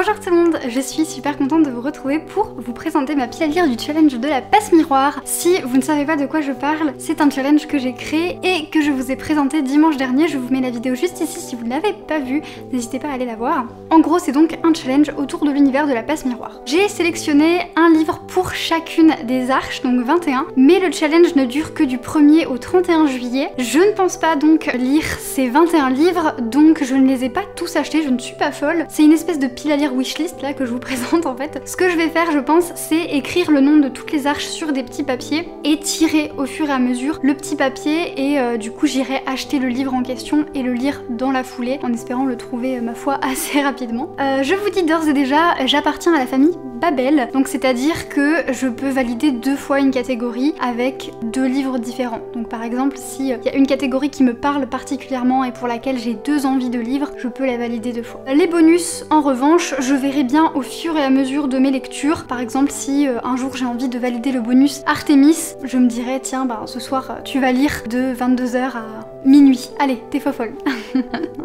Bonjour tout le monde, je suis super contente de vous retrouver pour vous présenter ma pile à lire du challenge de la passe miroir. Si vous ne savez pas de quoi je parle, c'est un challenge que j'ai créé et que je vous ai présenté dimanche dernier. Je vous mets la vidéo juste ici si vous ne l'avez pas vue, n'hésitez pas à aller la voir. En gros, c'est donc un challenge autour de l'univers de la passe miroir. J'ai sélectionné un livre pour chacune des arches, donc 21, mais le challenge ne dure que du 1er au 31 juillet. Je ne pense pas donc lire ces 21 livres, donc je ne les ai pas tous achetés, je ne suis pas folle. C'est une espèce de pile à lire wishlist là que je vous présente en fait. Ce que je vais faire, je pense, c'est écrire le nom de toutes les arches sur des petits papiers et tirer au fur et à mesure le petit papier et du coup j'irai acheter le livre en question et le lire dans la foulée en espérant le trouver ma foi assez rapidement. Je vous dis d'ores et déjà, j'appartiens à la famille Babel, donc c'est-à-dire que je peux valider 2 fois une catégorie avec 2 livres différents. Donc par exemple, s'il y a une catégorie qui me parle particulièrement et pour laquelle j'ai 2 envies de livres, je peux la valider 2 fois. Les bonus, en revanche, je verrai bien au fur et à mesure de mes lectures. Par exemple, si un jour j'ai envie de valider le bonus Artemis, je me dirais tiens, bah ce soir tu vas lire de 22h à minuit. Allez, t'es folle.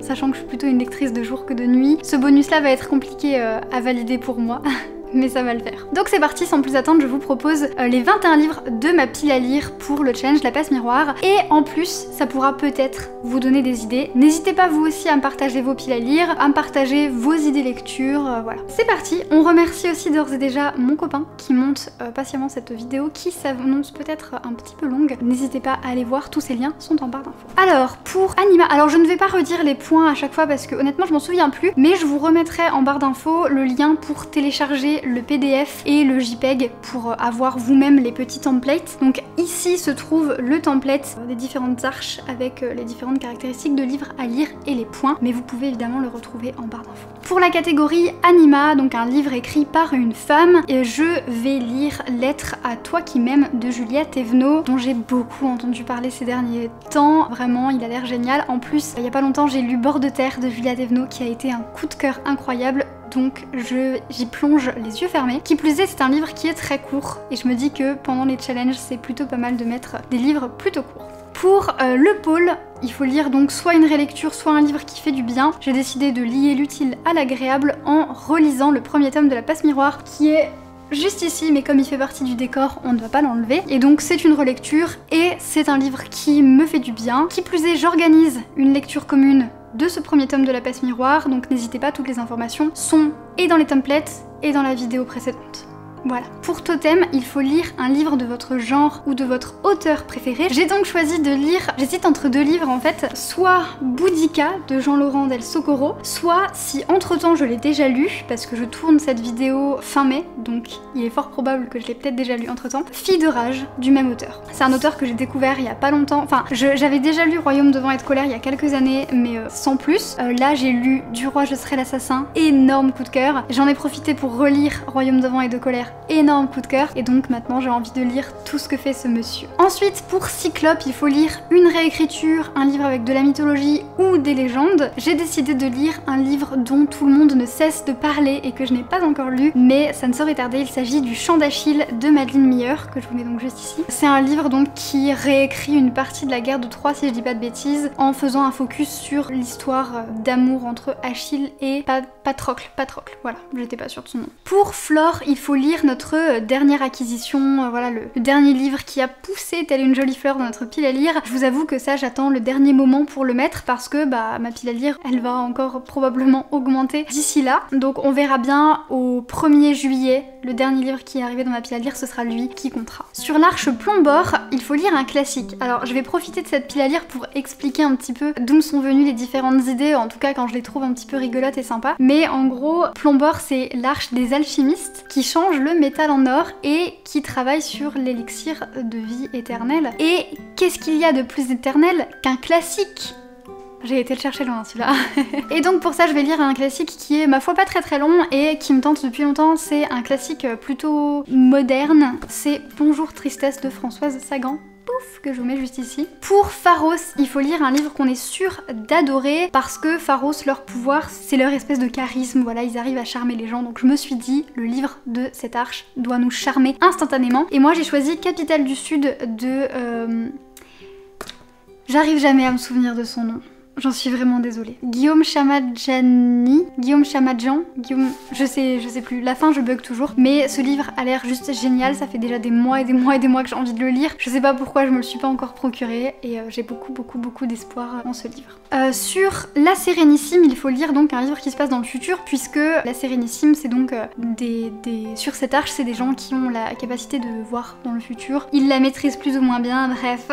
Sachant que je suis plutôt une lectrice de jour que de nuit, ce bonus là va être compliqué à valider pour moi. Mais ça va le faire. Donc c'est parti, sans plus attendre, je vous propose les 21 livres de ma pile à lire pour le challenge La Passe Miroir. Et en plus, ça pourra peut-être vous donner des idées. N'hésitez pas vous aussi à me partager vos piles à lire, à me partager vos idées lecture, voilà. C'est parti, on remercie aussi d'ores et déjà mon copain qui monte patiemment cette vidéo qui s'annonce peut-être un petit peu longue. N'hésitez pas à aller voir, tous ces liens sont en barre d'infos. Alors, pour Anima, alors je ne vais pas redire les points à chaque fois parce que honnêtement je m'en souviens plus, mais je vous remettrai en barre d'infos le lien pour télécharger le PDF et le JPEG pour avoir vous-même les petits templates. Donc ici se trouve le template des différentes arches avec les différentes caractéristiques de livres à lire et les points, mais vous pouvez évidemment le retrouver en barre d'infos. Pour la catégorie Anima, donc un livre écrit par une femme, je vais lire Lettre à toi qui m'aimes de Juliette Thévenot, dont j'ai beaucoup entendu parler ces derniers temps. Vraiment, il a l'air génial. En plus, il y a pas longtemps, j'ai lu Bord de terre de Juliette Thévenot qui a été un coup de cœur incroyable. Donc j'y plonge les yeux fermés. Qui plus est, c'est un livre qui est très court et je me dis que pendant les challenges, c'est plutôt pas mal de mettre des livres plutôt courts. Pour le pôle, il faut lire donc soit une rélecture, soit un livre qui fait du bien. J'ai décidé de lier l'utile à l'agréable en relisant le premier tome de La Passe Miroir qui est juste ici, mais comme il fait partie du décor, on ne va pas l'enlever. Et donc c'est une relecture et c'est un livre qui me fait du bien. Qui plus est, j'organise une lecture commune de ce premier tome de La Passe Miroir, donc n'hésitez pas, toutes les informations sont et dans les templates et dans la vidéo précédente. Voilà. Pour Totem, il faut lire un livre de votre genre ou de votre auteur préféré. J'ai donc choisi de lire, j'hésite entre 2 livres en fait, soit Boudica de Jean-Laurent Del Socorro, soit, si entre-temps je l'ai déjà lu, parce que je tourne cette vidéo fin mai, donc il est fort probable que je l'ai peut-être déjà lu entre-temps, Fille de rage du même auteur. C'est un auteur que j'ai découvert il y a pas longtemps, enfin j'avais déjà lu Royaume de vent et de colère il y a quelques années, mais sans plus. Là j'ai lu Du roi je serai l'assassin, énorme coup de cœur. J'en ai profité pour relire Royaume de vent et de colère, énorme coup de cœur, et donc maintenant j'ai envie de lire tout ce que fait ce monsieur. Ensuite, pour Cyclope, il faut lire une réécriture, un livre avec de la mythologie ou des légendes. J'ai décidé de lire un livre dont tout le monde ne cesse de parler et que je n'ai pas encore lu, mais ça ne saurait tarder, il s'agit du Chant d'Achille de Madeleine Miller, que je vous mets donc juste ici. C'est un livre donc qui réécrit une partie de la guerre de Troie, si je dis pas de bêtises, en faisant un focus sur l'histoire d'amour entre Achille et Patrocle, voilà, j'étais pas sûre de son nom. Pour Flore, il faut lire notre dernière acquisition, voilà le dernier livre qui a poussé telle une jolie fleur dans notre pile à lire. Je vous avoue que ça, j'attends le dernier moment pour le mettre parce que bah ma pile à lire, elle va encore probablement augmenter d'ici là. Donc on verra bien au 1er juillet, le dernier livre qui est arrivé dans ma pile à lire, ce sera lui qui comptera. Sur l'Arche Plombor, il faut lire un classique. Alors je vais profiter de cette pile à lire pour expliquer un petit peu d'où me sont venues les différentes idées, en tout cas quand je les trouve un petit peu rigolotes et sympas. Mais en gros, Plombor, c'est l'arche des alchimistes qui change le métal en or et qui travaille sur l'élixir de vie éternelle. Et qu'est-ce qu'il y a de plus éternel qu'un classique ? J'ai été le chercher loin celui-là. Et donc pour ça je vais lire un classique qui est ma foi pas très long et qui me tente depuis longtemps. C'est un classique plutôt moderne. C'est Bonjour Tristesse de Françoise Sagan. Pouf, que je vous mets juste ici. Pour Pharos, il faut lire un livre qu'on est sûr d'adorer parce que Pharos, leur pouvoir, c'est leur espèce de charisme, voilà, ils arrivent à charmer les gens. Donc je me suis dit, le livre de cette arche doit nous charmer instantanément. Et moi j'ai choisi Capitale du Sud de... J'arrive jamais à me souvenir de son nom. J'en suis vraiment désolée. Guillaume Chamadjani, je sais plus, la fin je bug toujours, mais ce livre a l'air juste génial, ça fait déjà des mois et des mois et des mois que j'ai envie de le lire. Je sais pas pourquoi je me le suis pas encore procuré et j'ai beaucoup d'espoir en ce livre. Sur La Sérénissime, il faut lire donc un livre qui se passe dans le futur, puisque La Sérénissime c'est donc sur cette arche, c'est des gens qui ont la capacité de voir dans le futur. Ils la maîtrisent plus ou moins bien, bref.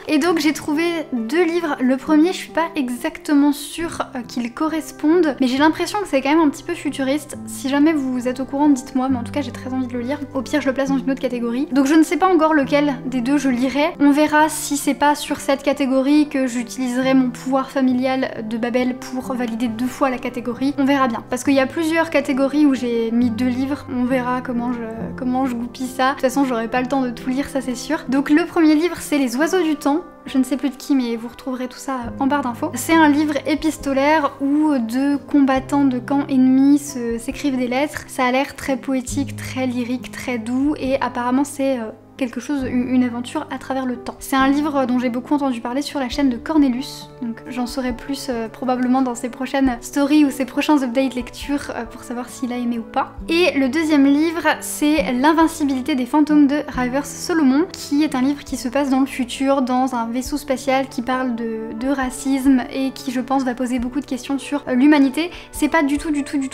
Et donc j'ai trouvé 2 livres. Le premier, je suis pas exactement sûre qu'ils correspondent, mais j'ai l'impression que c'est quand même un petit peu futuriste. Si jamais vous êtes au courant, dites-moi, mais en tout cas j'ai très envie de le lire. Au pire, je le place dans une autre catégorie. Donc je ne sais pas encore lequel des 2 je lirai. On verra si c'est pas sur cette catégorie que j'utiliserai mon pouvoir familial de Babel pour valider 2 fois la catégorie. On verra bien. Parce qu'il y a plusieurs catégories où j'ai mis 2 livres. On verra comment je goupille ça. De toute façon, j'aurai pas le temps de tout lire, ça c'est sûr. Donc le premier livre, c'est Les Oiseaux du Temps. Je ne sais plus de qui, mais vous retrouverez tout ça en barre d'infos. C'est un livre épistolaire où 2 combattants de camps ennemis s'écrivent des lettres. Ça a l'air très poétique, très lyrique, très doux, et apparemment c'est quelque chose, une aventure à travers le temps. C'est un livre dont j'ai beaucoup entendu parler sur la chaîne de Cornelius, donc j'en saurai plus probablement dans ses prochaines stories ou ses prochains updates lecture pour savoir s'il a aimé ou pas. Et le deuxième livre, c'est L'invincibilité des fantômes de Rivers Solomon, qui est un livre qui se passe dans le futur, dans un vaisseau spatial qui parle de racisme et qui, je pense, va poser beaucoup de questions sur l'humanité. C'est pas du tout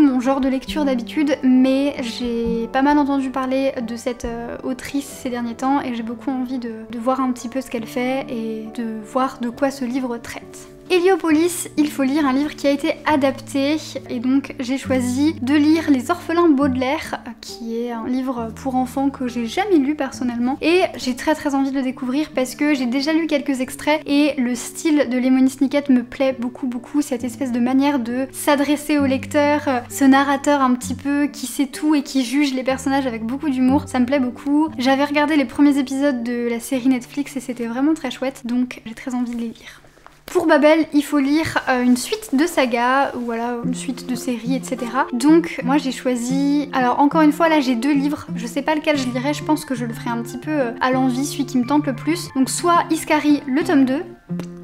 mon genre de lecture d'habitude, mais j'ai pas mal entendu parler de cette autrice ces derniers temps et j'ai beaucoup envie de voir un petit peu ce qu'elle fait et de voir de quoi ce livre traite. Héliopolis, il faut lire un livre qui a été adapté et donc j'ai choisi de lire Les Orphelins Baudelaire, qui est un livre pour enfants que j'ai jamais lu personnellement et j'ai très envie de le découvrir parce que j'ai déjà lu quelques extraits et le style de Lemony Snicket me plaît beaucoup, cette espèce de manière de s'adresser au lecteur, ce narrateur un petit peu qui sait tout et qui juge les personnages avec beaucoup d'humour, ça me plaît beaucoup. J'avais regardé les premiers épisodes de la série Netflix et c'était vraiment très chouette, donc j'ai très envie de les lire. Pour Babel, il faut lire une suite de sagas, ou voilà, une suite de séries, etc. Donc moi j'ai choisi... Alors encore une fois, là j'ai 2 livres, je sais pas lequel je lirai, je pense que je le ferai un petit peu à l'envie, celui qui me tente le plus. Donc soit Iskari, le tome 2,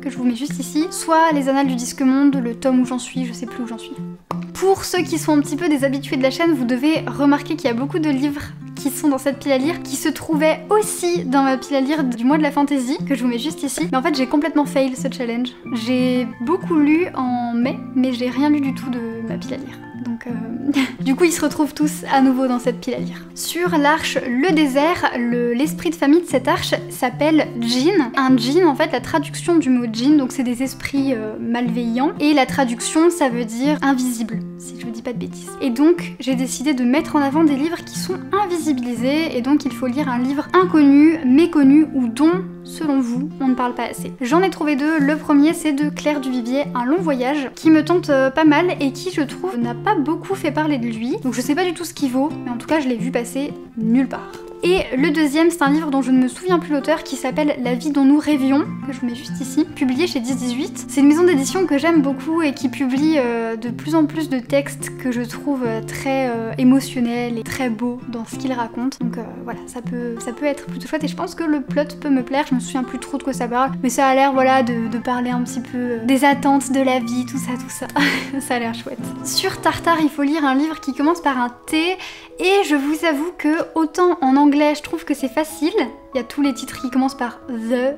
que je vous mets juste ici, soit Les Annales du Disque Monde, le tome où j'en suis, je sais plus où j'en suis. Pour ceux qui sont un petit peu des habitués de la chaîne, vous devez remarquer qu'il y a beaucoup de livres qui sont dans cette pile à lire, qui se trouvaient aussi dans ma pile à lire du mois de la fantasy, que je vous mets juste ici. Mais en fait j'ai complètement fail ce challenge. J'ai beaucoup lu en mai, mais j'ai rien lu du tout de ma pile à lire. Donc du coup ils se retrouvent tous à nouveau dans cette pile à lire. Sur l'arche Le Désert, l'esprit de famille de cette arche s'appelle Djinn. Un djinn, en fait la traduction du mot djinn, donc c'est des esprits malveillants, et la traduction ça veut dire invisible, si je dis pas de bêtises. Et donc j'ai décidé de mettre en avant des livres qui sont invisibilisés, et donc il faut lire un livre inconnu, méconnu ou dont, selon vous, on ne parle pas assez. J'en ai trouvé 2, le premier c'est de Claire Duvivier, Un long voyage, qui me tente pas mal et qui je trouve n'a pas beaucoup fait parler de lui, donc je sais pas du tout ce qu'il vaut, mais en tout cas je l'ai vu passer nulle part. Et le deuxième, c'est un livre dont je ne me souviens plus l'auteur, qui s'appelle La vie dont nous rêvions, que je vous mets juste ici, publié chez 10-18. C'est une maison d'édition que j'aime beaucoup et qui publie de plus en plus de textes que je trouve très émotionnels et très beaux dans ce qu'ils racontent. Donc voilà, ça peut être plutôt chouette et je pense que le plot peut me plaire. Je me souviens plus trop de quoi ça parle, mais ça a l'air voilà de parler un petit peu des attentes de la vie, tout ça. Ça a l'air chouette. Sur Tartare, il faut lire un livre qui commence par un T, et je vous avoue que autant en anglais je trouve que c'est facile, il y a tous les titres qui commencent par the,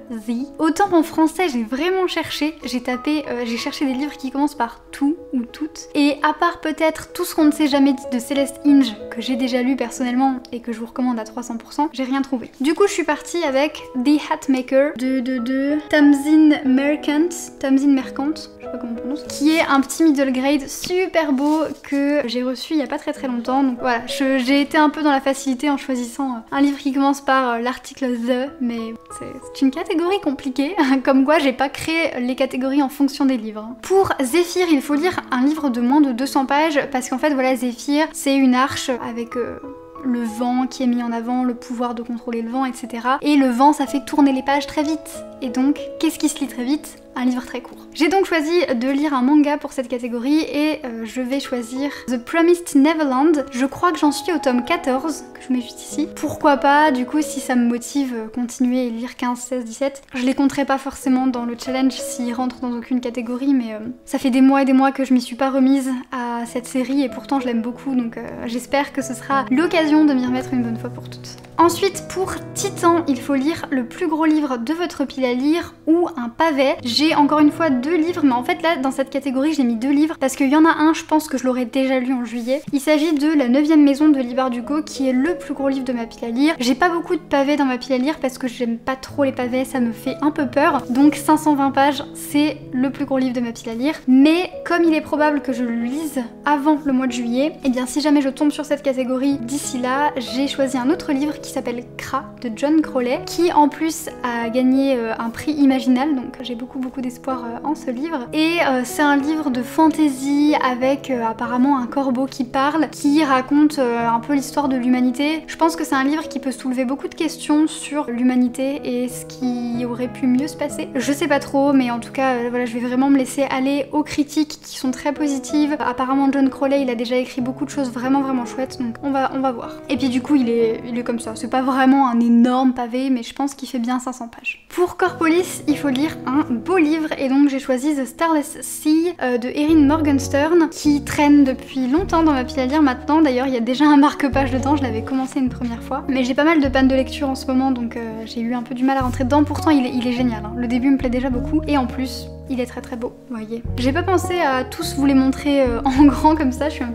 autant en français j'ai vraiment cherché, j'ai cherché des livres qui commencent par tout ou toutes, et à part peut-être Tout ce qu'on ne s'est jamais dit de Céleste Inge, que j'ai déjà lu personnellement et que je vous recommande à 300%, j'ai rien trouvé. Du coup je suis partie avec The Hatmaker de Tamsin Merchant, je sais pas comment on prononce, qui est un petit middle grade super beau que j'ai reçu il y a pas très longtemps. Donc voilà, j'ai été un peu dans la facilité en choisissant un livre qui commence par l'article The, mais c'est une catégorie compliquée, comme quoi j'ai pas créé les catégories en fonction des livres. Pour Zéphyr, il faut lire un livre de moins de 200 pages, parce qu'en fait voilà, Zéphyr c'est une arche avec le vent qui est mis en avant, le pouvoir de contrôler le vent, etc. Et le vent ça fait tourner les pages très vite. Et donc, qu'est-ce qui se lit très vite? un livre très court. J'ai donc choisi de lire un manga pour cette catégorie et je vais choisir The Promised Neverland. Je crois que j'en suis au tome 14, que je mets juste ici. Pourquoi pas, du coup, si ça me motive, continuer et lire 15, 16, 17. Je les compterai pas forcément dans le challenge s'ils rentrent dans aucune catégorie, mais ça fait des mois et des mois que je m'y suis pas remise à cette série et pourtant je l'aime beaucoup, donc j'espère que ce sera l'occasion de m'y remettre une bonne fois pour toutes. Ensuite, pour Titan, il faut lire le plus gros livre de votre pile à lire ou un pavé. J'ai encore une fois 2 livres, mais en fait là, dans cette catégorie, j'ai mis 2 livres parce qu'il y en a un, je pense que je l'aurais déjà lu en juillet. Il s'agit de La 9e maison de Leigh Bardugo, qui est le plus gros livre de ma pile à lire. J'ai pas beaucoup de pavés dans ma pile à lire parce que j'aime pas trop les pavés, ça me fait un peu peur. Donc 520 pages, c'est le plus gros livre de ma pile à lire. Mais comme il est probable que je le lise avant le mois de juillet, et bien si jamais je tombe sur cette catégorie d'ici là, j'ai choisi un autre livre qui s'appelle Kra de John Crowley, qui en plus a gagné un prix Imaginal, donc j'ai beaucoup d'espoir en ce livre. Et c'est un livre de fantasy avec apparemment un corbeau qui parle, qui raconte un peu l'histoire de l'humanité. Je pense que c'est un livre qui peut soulever beaucoup de questions sur l'humanité et ce qui aurait pu mieux se passer. Je sais pas trop, mais en tout cas voilà, je vais vraiment me laisser aller aux critiques qui sont très positives. Apparemment John Crowley, il a déjà écrit beaucoup de choses vraiment chouettes, donc on va voir. Et puis du coup il est comme ça, c'est pas vraiment un énorme pavé, mais je pense qu'il fait bien 500 pages. Pour Corpolis, il faut lire un beau livre et donc j'ai choisi The Starless Sea de Erin Morgenstern, qui traîne depuis longtemps dans ma pile à lire maintenant. D'ailleurs il y a déjà un marque-page dedans, je l'avais commencé une première fois, mais j'ai pas mal de pannes de lecture en ce moment, donc j'ai eu un peu du mal à rentrer dedans. Pourtant il est génial, hein. Le début me plaît déjà beaucoup et en plus il est très beau, vous voyez. J'ai pas pensé à tous vous les montrer en grand comme ça, je suis un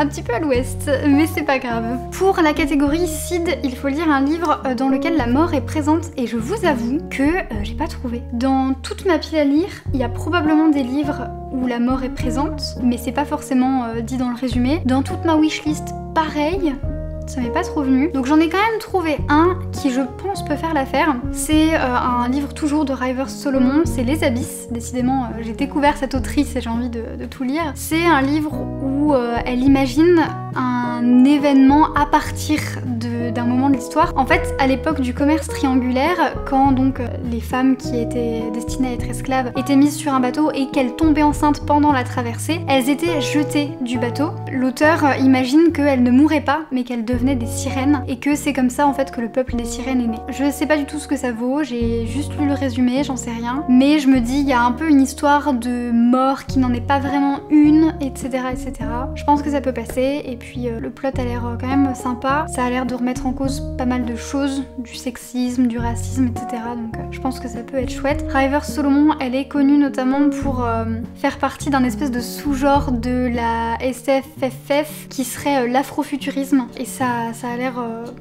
petit peu à l'ouest, mais c'est pas grave. Pour la catégorie Cid, il faut lire un livre dans lequel la mort est présente et je vous avoue que j'ai pas trouvé. Dans toute ma pile à lire, il y a probablement des livres où la mort est présente, mais c'est pas forcément dit dans le résumé. Dans toute ma wishlist, pareil. Ça m'est pas trop venu. Donc j'en ai quand même trouvé un qui je pense peut faire l'affaire. C'est un livre toujours de Rivers Solomon, c'est Les Abysses. Décidément, j'ai découvert cette autrice et j'ai envie de tout lire. C'est un livre où elle imagine un événement à partir d'un moment de l'histoire. En fait, à l'époque du commerce triangulaire, quand donc les femmes qui étaient destinées à être esclaves étaient mises sur un bateau et qu'elles tombaient enceintes pendant la traversée, elles étaient jetées du bateau. L'auteur imagine qu'elles ne mouraient pas, mais qu'elles devenaient des sirènes et que c'est comme ça en fait que le peuple des sirènes est né. Je sais pas du tout ce que ça vaut, j'ai juste lu le résumé, j'en sais rien, mais je me dis il y a un peu une histoire de mort qui n'en est pas vraiment une, etc. etc. Je pense que ça peut passer et puis le plot a l'air quand même sympa, ça a l'air de remettre en cause pas mal de choses, du sexisme, du racisme, etc. Donc je pense que ça peut être chouette. Rivers Solomon, elle est connue notamment pour faire partie d'un espèce de sous-genre de la SFFF qui serait l'afrofuturisme et ça a l'air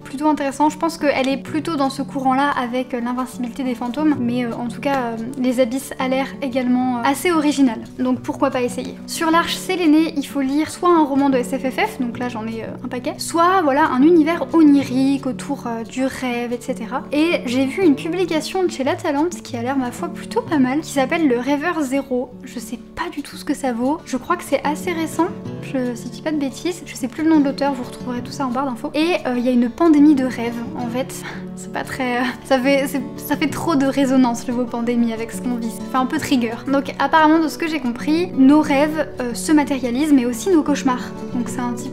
plutôt intéressant. Je pense qu'elle est plutôt dans ce courant-là avec l'invincibilité des fantômes, mais en tout cas Les Abysses a l'air également assez original, donc pourquoi pas essayer. Sur l'Arche Sélénée, il faut lire soit un roman de SFFF, donc là j'en ai un paquet, soit voilà un univers onirique autour du rêve, etc. Et j'ai vu une publication de chez La Talente qui a l'air ma foi plutôt pas mal, qui s'appelle Le Rêveur Zéro. Je sais pas du tout ce que ça vaut, je crois que c'est assez récent, si je dis pas de bêtises, je sais plus le nom de l'auteur, vous retrouverez tout ça en barre d'infos. Et il y a une pandémie de rêves en fait, c'est pas très... ça fait trop de résonance le mot pandémie avec ce qu'on vit, ça fait un peu trigger. Donc apparemment de ce que j'ai compris, nos rêves se matérialisent mais aussi nos cauchemars. Donc c'est un petit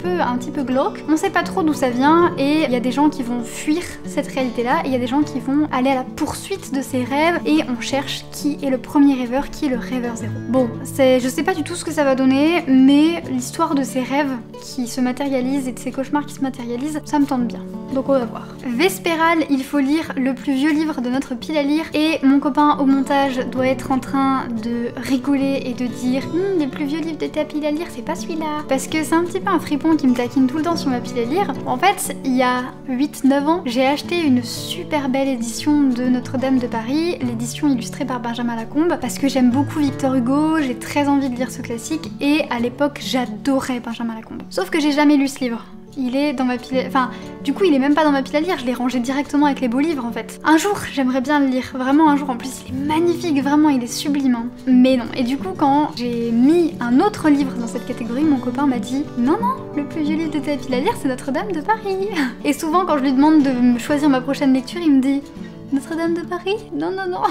peu glauque, on sait pas trop d'où ça vient et il y a des gens qui vont fuir cette réalité là et il y a des gens qui vont aller à la poursuite de ces rêves et on cherche qui est le premier rêveur, qui est le rêveur zéro. Bon, je sais pas du tout ce que ça va donner, mais l'histoire de ces rêves qui se matérialisent et de ces cauchemars qui se matérialisent, ça me tente bien. Donc on va voir. Vespéral, il faut lire le plus vieux livre de notre pile à lire et mon copain au montage doit être en train de rigoler et de dire les plus vieux livres de ta pile à lire, c'est pas celui-là. Parce que c'est un petit peu un fripon qui me taquine tout le temps sur ma pile à lire. En fait, il y a 8-9 ans, j'ai acheté une super belle édition de Notre-Dame de Paris, l'édition illustrée par Benjamin Lacombe, parce que j'aime beaucoup Victor Hugo, j'ai très envie de lire ce classique et à l'époque j'adorais Benjamin Lacombe. Sauf que j'ai jamais lu ce livre. Il est dans ma pile à... Enfin, du coup, il est même pas dans ma pile à lire, je l'ai rangé directement avec les beaux livres en fait. Un jour, j'aimerais bien le lire, vraiment un jour. En plus, il est magnifique, vraiment, il est sublime. Hein. Mais non. Et du coup, quand j'ai mis un autre livre dans cette catégorie, mon copain m'a dit non, le plus vieux livre de ta pile à lire, c'est Notre-Dame de Paris. Et souvent, quand je lui demande de choisir ma prochaine lecture, il me dit Notre-Dame de Paris? Non, non, non.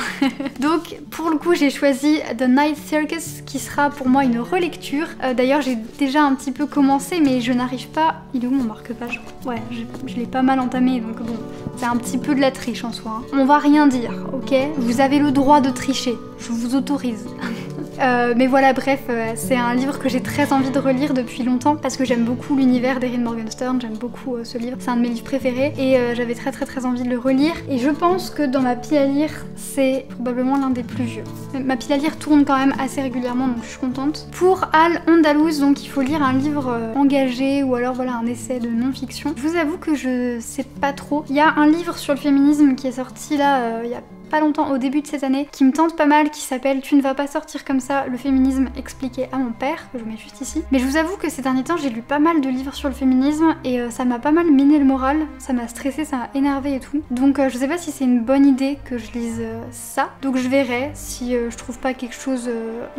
Donc pour le coup j'ai choisi The Night Circus qui sera pour moi une relecture. D'ailleurs j'ai déjà un petit peu commencé mais je n'arrive pas... Il est où mon marque-page? Ouais, je l'ai pas mal entamé donc bon, c'est un petit peu de la triche en soi. On va rien dire, ok? Vous avez le droit de tricher, je vous autorise. Mais voilà, bref, c'est un livre que j'ai très envie de relire depuis longtemps parce que j'aime beaucoup l'univers d'Erin Morgenstern, j'aime beaucoup ce livre, c'est un de mes livres préférés et j'avais très envie de le relire et je pense que dans ma pile à lire, c'est probablement l'un des plus vieux. Ma pile à lire tourne quand même assez régulièrement donc je suis contente. Pour Al-Andalus, donc il faut lire un livre engagé ou alors voilà un essai de non-fiction. Je vous avoue que je sais pas trop. Il y a un livre sur le féminisme qui est sorti là il y a pas longtemps, au début de cette année, qui me tente pas mal, qui s'appelle Tu ne vas pas sortir comme ça, le féminisme expliqué à mon père, que je mets juste ici. Mais je vous avoue que ces derniers temps, j'ai lu pas mal de livres sur le féminisme et ça m'a pas mal miné le moral, ça m'a stressé, ça m'a énervé et tout. Donc je sais pas si c'est une bonne idée que je lise ça, donc je verrai si je trouve pas quelque chose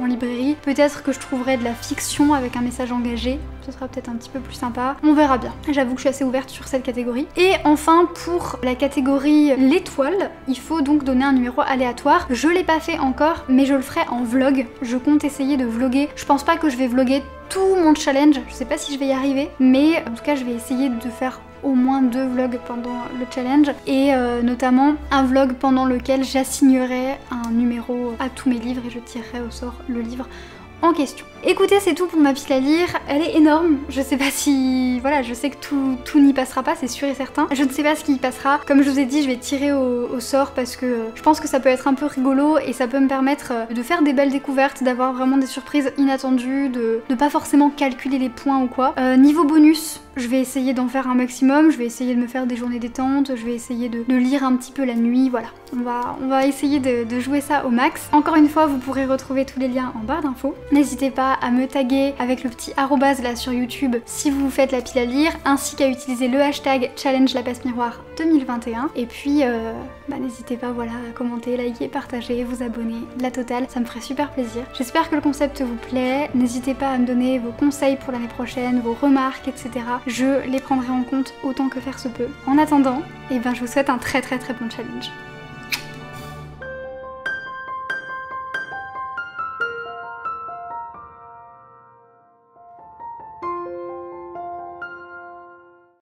en librairie. Peut-être que je trouverai de la fiction avec un message engagé, ce sera peut-être un petit peu plus sympa. On verra bien. J'avoue que je suis assez ouverte sur cette catégorie. Et enfin, pour la catégorie l'étoile, il faut donc donner un numéro aléatoire. Je l'ai pas fait encore, mais je le ferai en vlog. Je compte essayer de vlogger. Je pense pas que je vais vlogger tout mon challenge, je sais pas si je vais y arriver, mais en tout cas je vais essayer de faire au moins 2 vlogs pendant le challenge et notamment un vlog pendant lequel j'assignerai un numéro à tous mes livres et je tirerai au sort le livre en question. Écoutez, c'est tout pour ma pile à lire, elle est énorme, je sais pas si... Voilà, je sais que tout n'y passera pas, c'est sûr et certain. Je ne sais pas ce qui y passera, comme je vous ai dit, je vais tirer au sort parce que je pense que ça peut être un peu rigolo et ça peut me permettre de faire des belles découvertes, d'avoir vraiment des surprises inattendues, de pas forcément calculer les points ou quoi. Niveau bonus, je vais essayer d'en faire un maximum, je vais essayer de me faire des journées détente, je vais essayer de lire un petit peu la nuit, voilà. On va essayer de jouer ça au max. Encore une fois, vous pourrez retrouver tous les liens en barre d'infos. N'hésitez pas à me taguer avec le petit arrobase là sur YouTube si vous faites la pile à lire, ainsi qu'à utiliser le hashtag challenge la passe miroir 2021. Et puis n'hésitez pas voilà à commenter, liker, partager, vous abonner, la totale, ça me ferait super plaisir. J'espère que le concept vous plaît, n'hésitez pas à me donner vos conseils pour l'année prochaine, vos remarques, etc. Je les prendrai en compte autant que faire se peut. En attendant, je vous souhaite un très bon challenge.